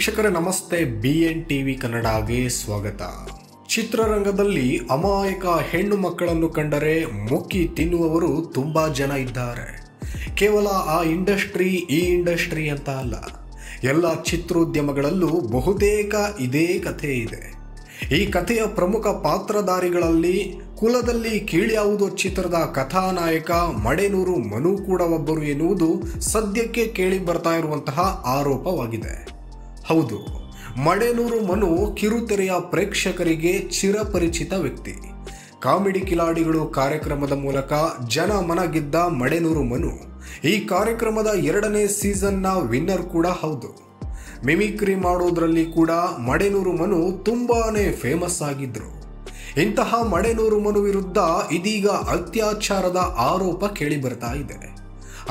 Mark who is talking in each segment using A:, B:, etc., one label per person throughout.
A: ವೀಕ್ಷಕರೇ ನಮಸ್ತೆ, BN TV ಕನ್ನಡಗೆ ಸ್ವಾಗತ. ಚಿತ್ರರಂಗದಲ್ಲಿ ಅಮಾಯಕ ಹೆಣ್ಣು ಮಕ್ಕಳನ್ನು ಕಂಡರೆ ಮುಕ್ಕಿ ತಿನ್ನುವವರು ತುಂಬಾ ಜನ ಇದ್ದಾರೆ. ಕೇವಲ ಆ ಇಂಡಸ್ಟ್ರಿ ಈ ಇಂಡಸ್ಟ್ರಿ ಅಂತ ಅಲ್ಲ, ಎಲ್ಲ ಚಿತ್ರೋದ್ಯಮಗಳಲ್ಲೂ ಬಹುತೇಕ ಇದೇ ಕಥೆ ಇದೆ. ಈ ಕಥೆಯ ಪ್ರಮುಖ ಪಾತ್ರಧಾರಿಗಳಲ್ಲಿ ಕುಲದಲ್ಲಿ ಕೀಳ್ಯಾವುದೋ ಚಿತ್ರದ ಕಥಾನಾಯಕ ಮಡೆನೂರು ಮನು ಕೂಡ ಒಬ್ಬರು ಎನ್ನುವುದು ಸದ್ಯಕ್ಕೆ ಕೇಳಿ ಬರ್ತಾ ಇರುವಂತಹ ಆರೋಪವಾಗಿದೆ. ಹೌದು, ಮಡೆನೂರು ಮನು ಕಿರುತೆರೆಯ ಪ್ರೇಕ್ಷಕರಿಗೆ ಚಿರಪರಿಚಿತ ವ್ಯಕ್ತಿ. ಕಾಮಿಡಿ ಕಿಲಾಡಿಗಳು ಕಾರ್ಯಕ್ರಮದ ಮೂಲಕ ಜನ ಮನ ಗೆದ್ದ ಮಡೆನೂರು ಮನು ಈ ಕಾರ್ಯಕ್ರಮದ 2ನೇ ಸೀಸನ್ನ ವಿನ್ನರ್ ಕೂಡ ಹೌದು. ಮಿಮಿಕ್ರಿ ಮಾಡೋದ್ರಲ್ಲಿ ಕೂಡ ಮಡೆನೂರು ಮನು ತುಂಬಾನೇ ಫೇಮಸ್ ಆಗಿದ್ರು. ಇಂತಹ ಮಡೆನೂರು ಮನು ವಿರುದ್ಧ ಇದೀಗ ಅತ್ಯಾಚಾರದ ಆರೋಪ ಕೇಳಿ ಬರ್ತಾ ಇದೆ.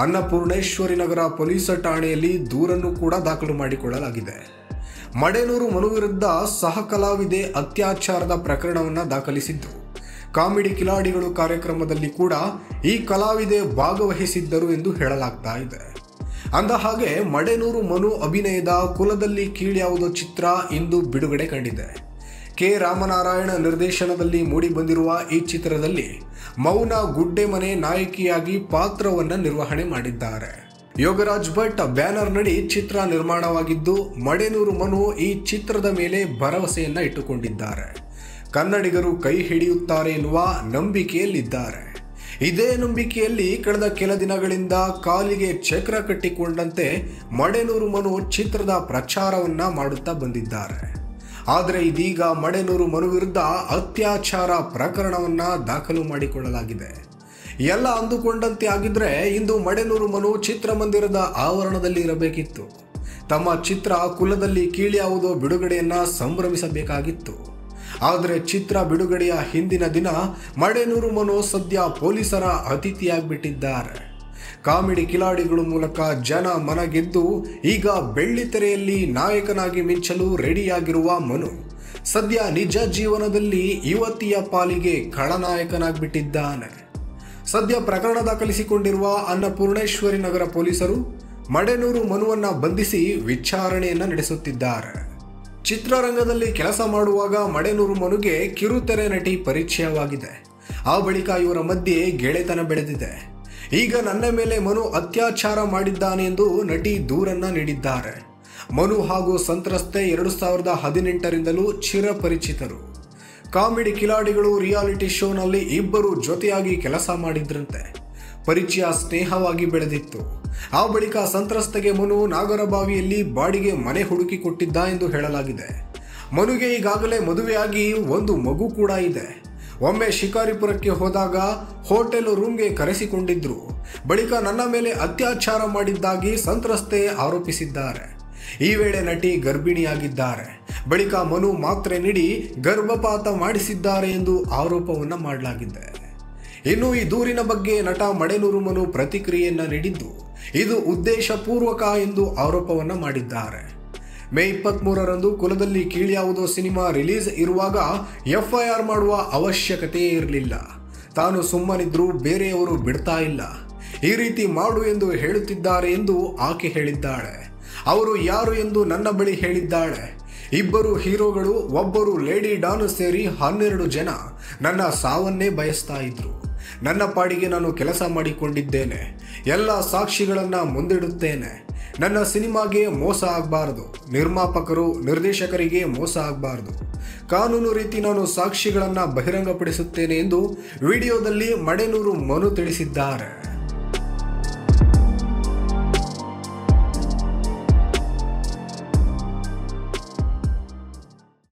A: ಅನ್ನಪೂರ್ಣೇಶ್ವರಿ ನಗರ ಪೊಲೀಸ್ ಠಾಣೆಯಲ್ಲಿ ದೂರನ್ನು ಕೂಡ ದಾಖಲು ಮಾಡಿಕೊಳ್ಳಲಾಗಿದೆ. ಮಡೆನೂರು ಮನು ವಿರುದ್ಧ ಸಹ ಕಲಾವಿದೆ ಅತ್ಯಾಚಾರದ ಪ್ರಕರಣವನ್ನು ದಾಖಲಿಸಿದ್ದು, ಕಾಮಿಡಿ ಕಿಲಾಡಿಗಳು ಕಾರ್ಯಕ್ರಮದಲ್ಲಿ ಕೂಡ ಈ ಕಲಾವಿದೆ ಭಾಗವಹಿಸಿದ್ದರು ಎಂದು ಹೇಳಲಾಗ್ತಾ ಇದೆ. ಅಂದ ಹಾಗೆ ಮಡೆನೂರು ಮನು ಅಭಿನಯದ ಕುಲದಲ್ಲಿ ಕೀಳ್ಯಾವುದೋ ಚಿತ್ರ ಇಂದು ಬಿಡುಗಡೆ ಕಂಡಿದೆ. ಕೆ ರಾಮನಾರಾಯಣ ನಿರ್ದೇಶನದಲ್ಲಿ ಮೂಡಿ ಬಂದಿರುವ ಈ ಚಿತ್ರದಲ್ಲಿ ಮೌನ ಗುಡ್ಡೆಮನೆ ನಾಯಕಿಯಾಗಿ ಪಾತ್ರವನ್ನು ನಿರ್ವಹಣೆ ಮಾಡಿದ್ದಾರೆ. ಯೋಗರಾಜ್ ಭಟ್ ಬ್ಯಾನರ್ ನಡಿ ಚಿತ್ರ ನಿರ್ಮಾಣವಾಗಿದ್ದು, ಮಡೆನೂರು ಮನು ಈ ಚಿತ್ರದ ಮೇಲೆ ಭರವಸೆಯನ್ನ ಇಟ್ಟುಕೊಂಡಿದ್ದಾರೆ. ಕನ್ನಡಿಗರು ಕೈ ಹಿಡಿಯುತ್ತಾರೆ ಎನ್ನುವ ನಂಬಿಕೆಯಲ್ಲಿದ್ದಾರೆ. ಇದೇ ನಂಬಿಕೆಯಲ್ಲಿ ಕಳೆದ ಕೆಲ ದಿನಗಳಿಂದ ಕಾಲಿಗೆ ಚಕ್ರ ಕಟ್ಟಿಕೊಂಡಂತೆ ಮಡೆನೂರು ಮನು ಚಿತ್ರದ ಪ್ರಚಾರವನ್ನ ಮಾಡುತ್ತಾ ಬಂದಿದ್ದಾರೆ. ಆದರೆ ಇದೀಗ ಮಡೆನೂರು ಮನು ವಿರುದ್ಧ ಅತ್ಯಾಚಾರ ಪ್ರಕರಣವನ್ನ ದಾಖಲು ಮಾಡಿಕೊಳ್ಳಲಾಗಿದೆ. ಎಲ್ಲ ಅಂದುಕೊಂಡಂತೆ ಆಗಿದ್ರೆ ಇಂದು ಮಡೆನೂರು ಮನು ಚಿತ್ರಮಂದಿರದ ಆವರಣದಲ್ಲಿ ಇರಬೇಕಿತ್ತು. ತಮ್ಮ ಚಿತ್ರ ಕುಲದಲ್ಲಿ ಕೀಳ್ಯಾವುದೋ ಬಿಡುಗಡೆಯನ್ನ ಸಂಭ್ರಮಿಸಬೇಕಾಗಿತ್ತು. ಆದರೆ ಚಿತ್ರ ಬಿಡುಗಡೆಯ ಹಿಂದಿನ ದಿನ ಮಡೆನೂರು ಮನು ಸದ್ಯ ಪೊಲೀಸರ ಅತಿಥಿಯಾಗಿಬಿಟ್ಟಿದ್ದಾರೆ. ಕಾಮಿಡಿ ಕಿಲಾಡಿಗಳು ಮೂಲಕ ಜನ ಮನ ಗೆದ್ದು ಈಗ ಬೆಳ್ಳಿತೆರೆಯಲ್ಲಿ ನಾಯಕನಾಗಿ ಮಿಂಚಲು ರೆಡಿಯಾಗಿರುವ ಮನು ಸದ್ಯ ನಿಜ ಜೀವನದಲ್ಲಿ ಯುವತಿಯ ಪಾಲಿಗೆ ಖಳನಾಯಕನಾಗಿಬಿಟ್ಟಿದ್ದಾನೆ. ಸದ್ಯ ಪ್ರಕರಣ ದಾಖಲಿಸಿಕೊಂಡಿರುವ ಅನ್ನಪೂರ್ಣೇಶ್ವರಿ ನಗರ ಪೊಲೀಸರು ಮಡೆನೂರು ಮನುವನ್ನ ಬಂಧಿಸಿ ವಿಚಾರಣೆಯನ್ನ ನಡೆಸುತ್ತಿದ್ದಾರೆ. ಚಿತ್ರರಂಗದಲ್ಲಿ ಕೆಲಸ ಮಾಡುವಾಗ ಮಡೆನೂರು ಮನುಗೆ ಕಿರುತೆರೆ ನಟಿ ಪರಿಚಯವಾಗಿದೆ. ಆ ಬಳಿಕ ಇವರ ಮಧ್ಯೆ ಗೆಳೆತನ ಬೆಳೆದಿದೆ. ಈಗ ನನ್ನ ಮೇಲೆ ಮನು ಅತ್ಯಾಚಾರ ಮಾಡಿದ್ದಾನೆ ಎಂದು ನಟಿ ದೂರನ್ನ ನೀಡಿದ್ದಾರೆ. ಮನು ಹಾಗೂ ಸಂತ್ರಸ್ತೆ 2018ರಿಂದಲೂ ಚಿರಪರಿಚಿತರು. ಕಾಮಿಡಿ ಕಿಲಾಡಿಗಳು ರಿಯಾಲಿಟಿ ಶೋನಲ್ಲಿ ಇಬ್ಬರು ಜೊತೆಯಾಗಿ ಕೆಲಸ ಮಾಡಿದ್ರಂತೆ. ಪರಿಚಯ ಸ್ನೇಹವಾಗಿ ಬೆಳೆದಿತ್ತು. ಆ ಬಳಿಕ ಸಂತ್ರಸ್ತೆಗೆ ಮನು ನಾಗರಬಾವಿಯಲ್ಲಿ ಬಾಡಿಗೆ ಮನೆ ಹುಡುಕಿ ಕೊಟ್ಟಿದ್ದ ಎಂದು ಹೇಳಲಾಗಿದೆ. ಮನುಗೆ ಈಗಾಗಲೇ ಮದುವೆಯಾಗಿ ಒಂದು ಮಗು ಕೂಡ ಇದೆ. ಒಮ್ಮೆ ಶಿಕಾರಿಪುರಕ್ಕೆ ಹೋದಾಗ ಹೋಟೆಲ್ ರೂಮ್ಗೆ ಕರೆಸಿಕೊಂಡಿದ್ರು. ಬಳಿಕ ನನ್ನ ಮೇಲೆ ಅತ್ಯಾಚಾರ ಮಾಡಿದ್ದಾಗಿ ಸಂತ್ರಸ್ತೆ ಆರೋಪಿಸಿದ್ದಾರೆ. ಈ ವೇಳೆ ನಟಿ ಗರ್ಭಿಣಿಯಾಗಿದ್ದಾರೆ. ಬಳಿಕ ಮನು ಮಾತ್ರೆ ನೀಡಿ ಗರ್ಭಪಾತ ಮಾಡಿಸಿದ್ದಾರೆ ಎಂದು ಆರೋಪವನ್ನ ಮಾಡಲಾಗಿದೆ. ಇನ್ನು ಈ ದೂರಿನ ಬಗ್ಗೆ ನಟ ಮಡೆನೂರು ಮನು ಪ್ರತಿಕ್ರಿಯೆಯನ್ನ ನೀಡಿದ್ದು, ಇದು ಉದ್ದೇಶಪೂರ್ವಕ ಎಂದು ಆರೋಪವನ್ನ ಮಾಡಿದ್ದಾರೆ. ಮೇ 23ರಂದು ಕುಲದಲ್ಲಿ ಕೀಳ್ಯಾವುದೋ ಸಿನಿಮಾ ರಿಲೀಸ್ ಇರುವಾಗ FIR ಮಾಡುವ ಅವಶ್ಯಕತೆಯೇ ಇರಲಿಲ್ಲ. ತಾನು ಸುಮ್ಮನಿದ್ರೂ ಬೇರೆಯವರು ಬಿಡ್ತಾ ಇಲ್ಲ. ಈ ರೀತಿ ಮಾಡು ಎಂದು ಹೇಳುತ್ತಿದ್ದಾರೆ ಎಂದು ಆಕೆ ಹೇಳಿದ್ದಾಳೆ. ಅವರು ಯಾರು ಎಂದು ನನ್ನ ಬಳಿ ಹೇಳಿದ್ದಾಳೆ. ಇಬ್ಬರು ಹೀರೋಗಳು, ಒಬ್ಬರು ಲೇಡಿ ಡಾನ್ ಸೇರಿ 12 ಜನ ನನ್ನ ಸಾವನ್ನೇ ಬಯಸ್ತಾ ಇದ್ರು. ನನ್ನ ಪಾಡಿಗೆ ನಾನು ಕೆಲಸ ಮಾಡಿಕೊಂಡಿದ್ದೇನೆ. ಎಲ್ಲ ಸಾಕ್ಷಿಗಳನ್ನ ಮುಂದಿಡುತ್ತೇನೆ. ನನ್ನ ಸಿನಿಮಾಗೆ ಮೋಸ ಆಗಬಾರದು. ನಿರ್ಮಾಪಕರು ನಿರ್ದೇಶಕರಿಗೆ ಮೋಸ ಆಗಬಾರದು. ಕಾನೂನು ರೀತಿ ನಾನು ಸಾಕ್ಷಿಗಳನ್ನ ಬಹಿರಂಗಪಡಿಸುತ್ತೇನೆ ಎಂದು ವಿಡಿಯೋದಲ್ಲಿ ಮಡೆನೂರು ಮನು ತಿಳಿಸಿದ್ದಾರೆ.